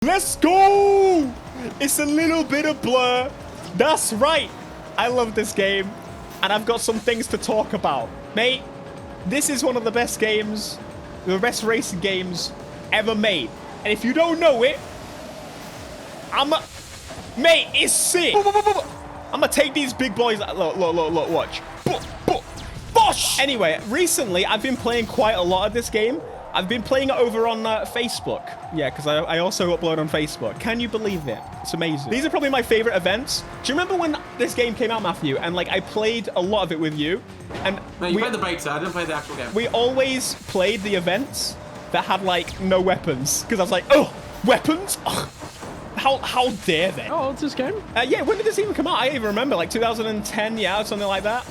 Let's go! It's a little bit of Blur. That's right. I love this game. And I've got some things to talk about. Mate, this is one of the best games, the best racing games ever made. And if you don't know it, mate, it's sick. I'm gonna take these big boys. Look, watch. Bosh! Anyway, recently, I've been playing quite a lot of this game. I've been playing it over on Facebook. Yeah, because I also upload on Facebook. Can you believe it? It's amazing. These are probably my favorite events. Do you remember when this game came out, Matthew? And like I played a lot of it with you. And no, you played the beta. I didn't play the actual game. We always played the events that had like no weapons. Because I was like, oh, weapons? Oh, how dare they? Oh, it's this game? Yeah, when did this even come out? I don't even remember. Like 2010, yeah, or something like that.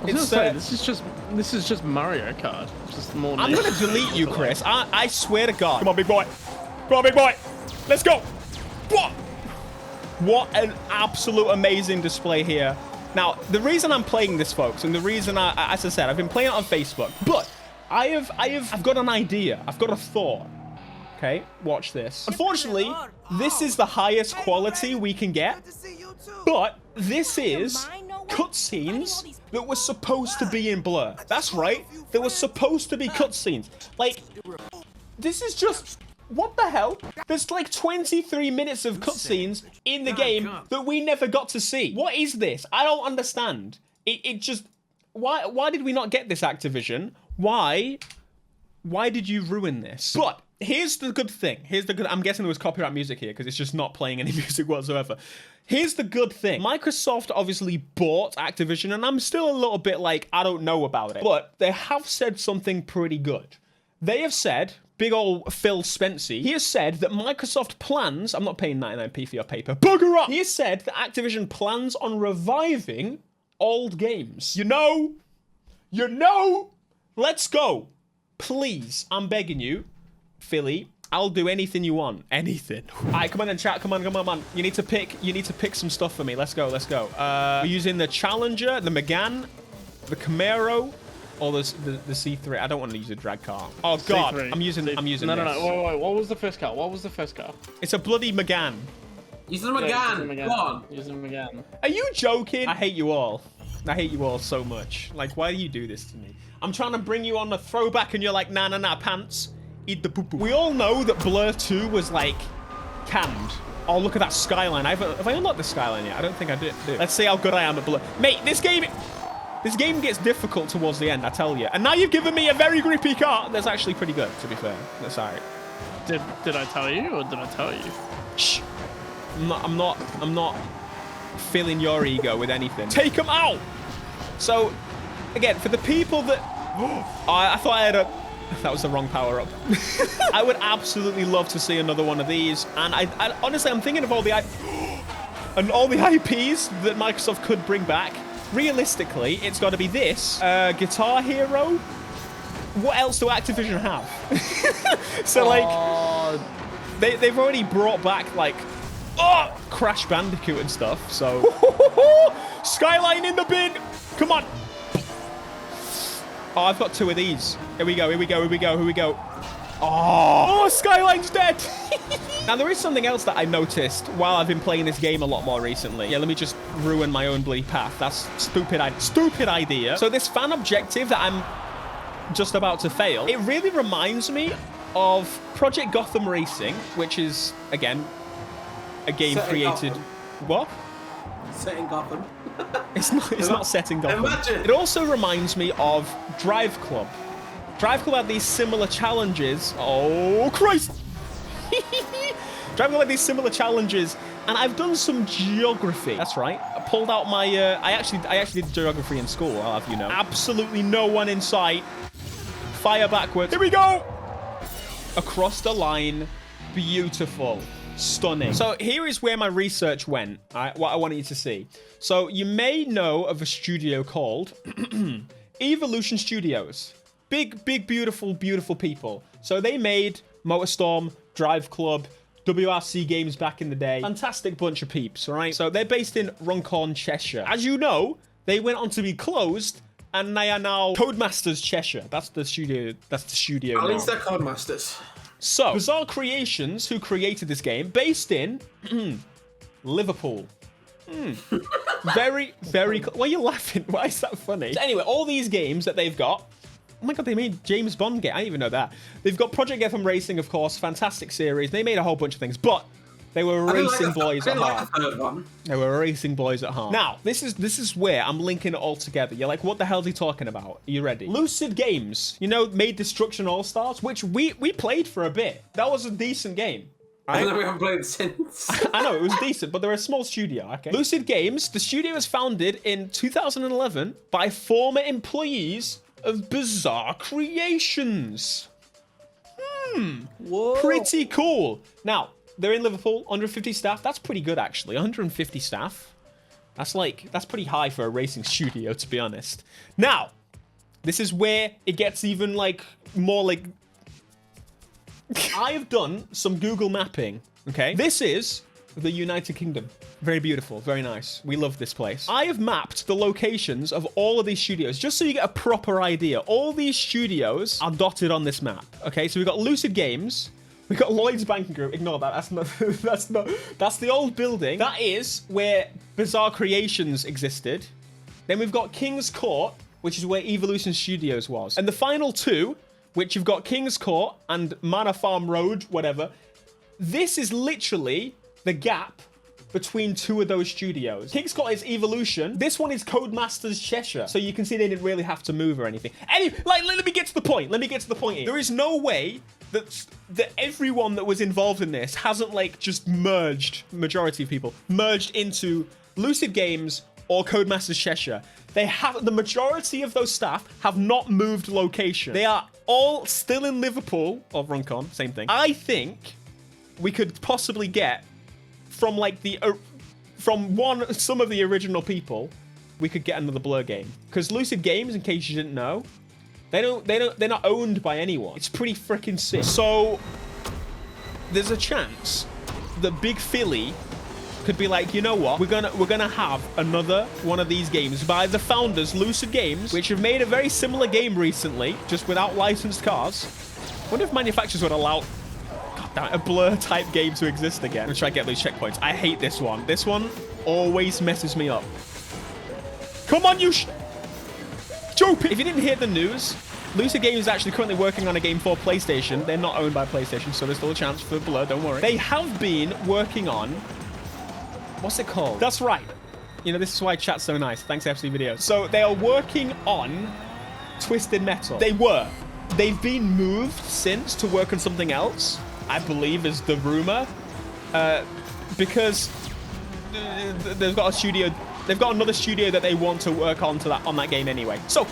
This is just Mario Kart. Just more. I'm gonna delete you, Chris. I swear to God. Come on, big boy. Come on, big boy. Let's go. What an absolute amazing display here. Now, the reason I'm playing this, folks, and the reason as I said, I've been playing it on Facebook, but I've got an idea. I've got a thought. Okay, watch this. Unfortunately, this is the highest quality we can get, but this is cutscenes that were supposed to be in Blur. That's right. There were supposed to be cutscenes. Like, this is just... What the hell? There's like 23 minutes of cutscenes in the game that we never got to see. What is this? I don't understand. It just... Why did we not get this, Activision? Why did you ruin this? But here's the good thing. I'm guessing there was copyright music here because it's just not playing any music whatsoever. Here's the good thing. Microsoft obviously bought Activision, and I'm still a little bit like, I don't know about it. But they have said something pretty good. They have said, big old Phil Spencer, he has said that Microsoft plans, I'm not paying 99p for your paper, bugger up! He has said that Activision plans on reviving old games. You know, let's go. Please, I'm begging you, Philly, I'll do anything you want. Anything. All right, come on then, chat. Come on. You need to pick some stuff for me. Let's go. We're using the Challenger, the Megane, the Camaro, or the C3. I don't want to use a drag car. Oh God, C3. I'm using No. Wait. What was the first car? It's a bloody Megane. Use the Megane. Go on. Use the Megane. Are you joking? I hate you all. I hate you all so much. Like, why do you do this to me? I'm trying to bring you on a throwback, and you're like, nah, pants. Eat the poo-poo. We all know that Blur 2 was like canned. Oh, look at that skyline. Have I unlocked the skyline yet? I don't think I did. Let's see how good I am at Blur. Mate, this game gets difficult towards the end, I tell you. And now you've given me a very grippy car. That's actually pretty good, to be fair. That's all right. Did I tell you, or did I tell you? Shh. I'm not filling your ego with anything. Take them out. So, again, for the people that... I thought I had a... That was the wrong power-up. I would absolutely love to see another one of these. And I honestly, I'm thinking of all the IPs that Microsoft could bring back. Realistically, it's got to be this. Guitar Hero. What else do Activision have? So, like, they've already brought back, like, Crash Bandicoot and stuff. So, Skyline in the bin. Come on. Oh, I've got two of these. Here we go. Oh, Skyline's dead. Now, there is something else that I noticed while I've been playing this game a lot more recently. Yeah, let me just ruin my own bloody path. That's stupid idea. So this fan objective that I'm just about to fail, it really reminds me of Project Gotham Racing, which is, again, a game created... What? Set in Gotham. It's not set in Gotham. Imagine. It also reminds me of Drive Club. Drive Club had these similar challenges. Oh, Christ! Drive Club had these similar challenges, and I've done some geography. That's right. I pulled out my... I actually did geography in school, I'll have you know. Absolutely no one in sight. Fire backwards. Here we go! Across the line. Beautiful. Stunning. So here is where my research went, right? What I wanted you to see. So you may know of a studio called Evolution Studios. Big, beautiful people. So they made MotorStorm, Drive Club, WRC games back in the day. Fantastic bunch of peeps, right? So they're based in Runcorn, Cheshire. As you know, they went on to be closed, and they are now Codemasters Cheshire. That's the studio. At least they're Codemasters. So, Bizarre Creations, who created this game, based in Liverpool. Very, very... Why are you laughing? Why is that funny? So anyway, all these games that they've got... Oh my god, they made James Bond game. I didn't even know that. They've got Project FM Racing, of course. Fantastic series. They made a whole bunch of things, but they were racing boys at heart. They were racing boys at heart. Now, this is where I'm linking it all together. You're like, what the hell is he talking about? Are you ready? Lucid Games, you know, made Destruction All-Stars, which we played for a bit. That was a decent game. I know we haven't played it since. I know, it was decent, but they're a small studio, okay? Lucid Games, the studio was founded in 2011 by former employees of Bizarre Creations. Whoa. Pretty cool. Now, they're in Liverpool, 150 staff. That's pretty good, actually. 150 staff. That's pretty high for a racing studio, to be honest. Now, this is where it gets even, like, more, like... I have done some Google mapping, okay? This is the United Kingdom. Very beautiful, very nice. We love this place. I have mapped the locations of all of these studios, just so you get a proper idea. All these studios are dotted on this map, okay? So we've got Lucid Games, we've got Lloyd's Banking Group. Ignore that, that's the old building. That is where Bizarre Creations existed. Then we've got King's Court, which is where Evolution Studios was. And the final two, which you've got King's Court and Manor Farm Road, whatever. This is literally the gap between two of those studios. King's Court is Evolution. This one is Codemasters Cheshire. So you can see they didn't really have to move or anything. Anyway, like, let me get to the point. Here. There is no way that everyone that was involved in this hasn't, like, just merged, majority of people, merged into Lucid Games or Codemasters Cheshire. The majority of those staff have not moved location. They are all still in Liverpool, or Runcorn, same thing. I think we could possibly get from, like, some of the original people, we could get another Blur game. Because Lucid Games, in case you didn't know, they're not owned by anyone. It's pretty freaking sick. So there's a chance that Big Philly could be like, you know what? We're gonna have another one of these games by the founders, Lucid Games, which have made a very similar game recently, just without licensed cars. I wonder if manufacturers would allow a Blur type game to exist again. I'm gonna try to get those checkpoints. I hate this one. This one always messes me up. Come on, you Joe! If you didn't hear the news, Lucid Games is actually currently working on a game for PlayStation. They're not owned by PlayStation, so there's still a chance for Blur, don't worry. They have been working on... What's it called? That's right. You know, this is why chat's so nice. Thanks, FC Videos. So they are working on Twisted Metal. They've been moved since to work on something else, I believe is the rumor. Because they've got a studio... They've got another studio that they want to work on that game anyway. So,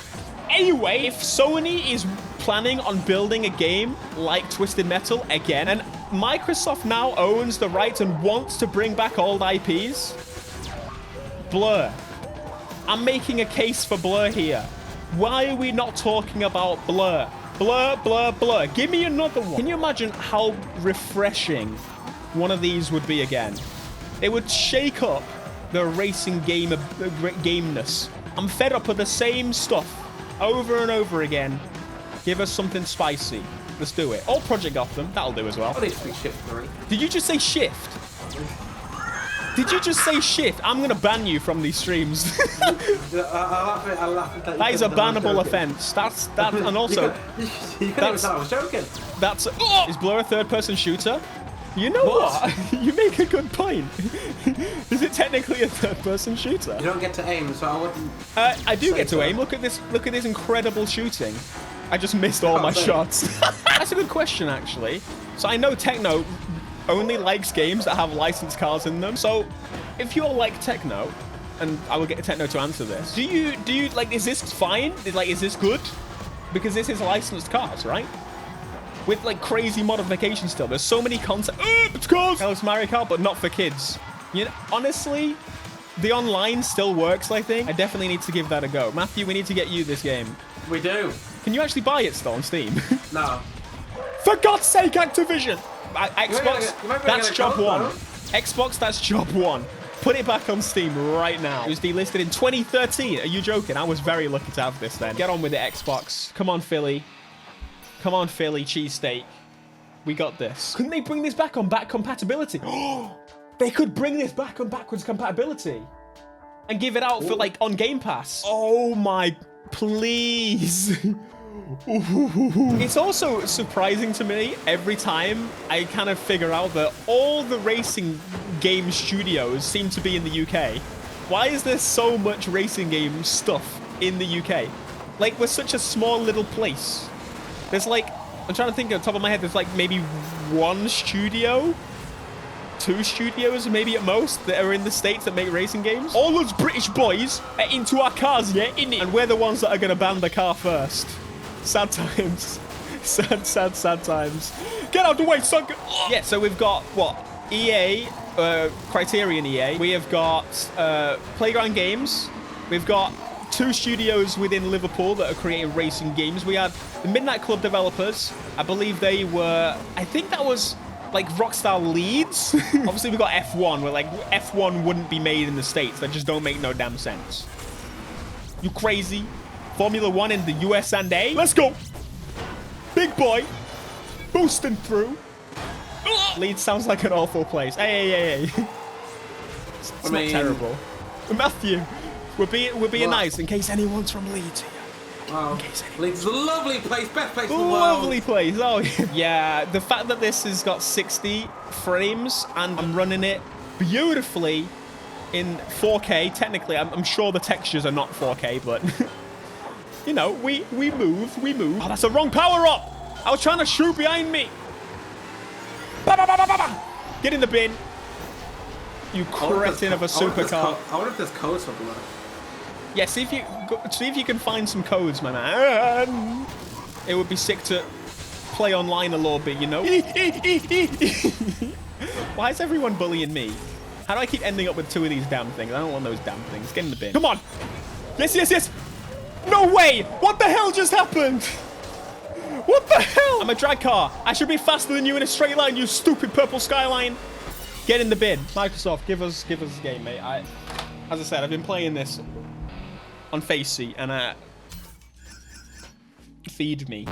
anyway, if Sony is planning on building a game like Twisted Metal again, and Microsoft now owns the rights and wants to bring back old IPs, Blur. I'm making a case for Blur here. Why are we not talking about Blur? Blur, Blur, Blur. Give me another one. Can you imagine how refreshing one of these would be again? It would shake up the racing gameness. I'm fed up with the same stuff over and over again. Give us something spicy. Let's do it. Or Project Gotham. That'll do as well. I need to be shift already. Did you just say shift? Did you just say shift? I'm going to ban you from these streams. I'll laugh at That is a bannable offense. That's and also... You couldn't I was joking. Is Blur a third-person shooter? You know what? You make a good point. Is it technically a third-person shooter? You don't get to aim, so I wouldn't... I do get to aim. Look at this incredible shooting. I just missed all my shots. That's a good question, actually. So I know Techno only likes games that have licensed cars in them. So if you're like Techno, and I will get Techno to answer this, do you like, is this fine? Is this good? Because this is licensed cars, right? With, like, crazy modifications still. There's so many concepts. It's cars! It's Mario Kart, but not for kids. You know, honestly, the online still works, I think. I definitely need to give that a go. Matthew, we need to get you this game. We do. Can you actually buy it still on Steam? No. For God's sake, Activision! Xbox, that's job one. Though. Xbox, that's job one. Put it back on Steam right now. It was delisted in 2013. Are you joking? I was very lucky to have this then. Get on with it, Xbox. Come on, Philly. Come on, Philly cheesesteak. We got this. Couldn't they bring this back on back compatibility? They could bring this back on backwards compatibility and give it out for like on Game Pass. Oh my, please. It's also surprising to me every time I kind of figure out that all the racing game studios seem to be in the UK. Why is there so much racing game stuff in the UK? Like, we're such a small little place. There's like, I'm trying to think on the top of my head, there's like maybe 1 studio, 2 studios maybe at most that are in the States that make racing games. All those British boys are into our cars, yeah, innit? And we're the ones that are going to ban the car first. Sad times. Sad times. Get out of the way, son. Yeah, so we've got, what? EA, Criterion EA. We have got Playground Games. We've got 2 studios within Liverpool that are creating racing games. We had the Midnight Club developers. I believe they were, I think that was like Rockstar Leeds. Obviously, we've got F1, where like F1 wouldn't be made in the States. That just don't make no damn sense. You crazy? Formula 1 in the US and A. Let's go. Big boy. Boosting through. Leeds sounds like an awful place. Hey. It's not terrible. Matthew, we're being nice in case anyone's from Leeds here. Wow. Leeds is a lovely place. Best place in the world. Lovely place. Oh, yeah. The fact that this has got 60 frames and I'm running it beautifully in 4K. Technically, I'm sure the textures are not 4K, but... You know, we move. Oh, that's the wrong power-up. I was trying to shoot behind me. Get in the bin. You cretin of a supercar. I wonder if there's codes somewhere. Yeah, see if you can find some codes, my man. It would be sick to play online a little bit, you know? Why is everyone bullying me? How do I keep ending up with 2 of these damn things? I don't want those damn things. Get in the bin. Come on. Yes. No way! What the hell just happened? What the hell? I'm a drag car. I should be faster than you in a straight line, you stupid purple skyline. Get in the bin. Microsoft, give us a game, mate. As I said, I've been playing this on Facey, and feed me.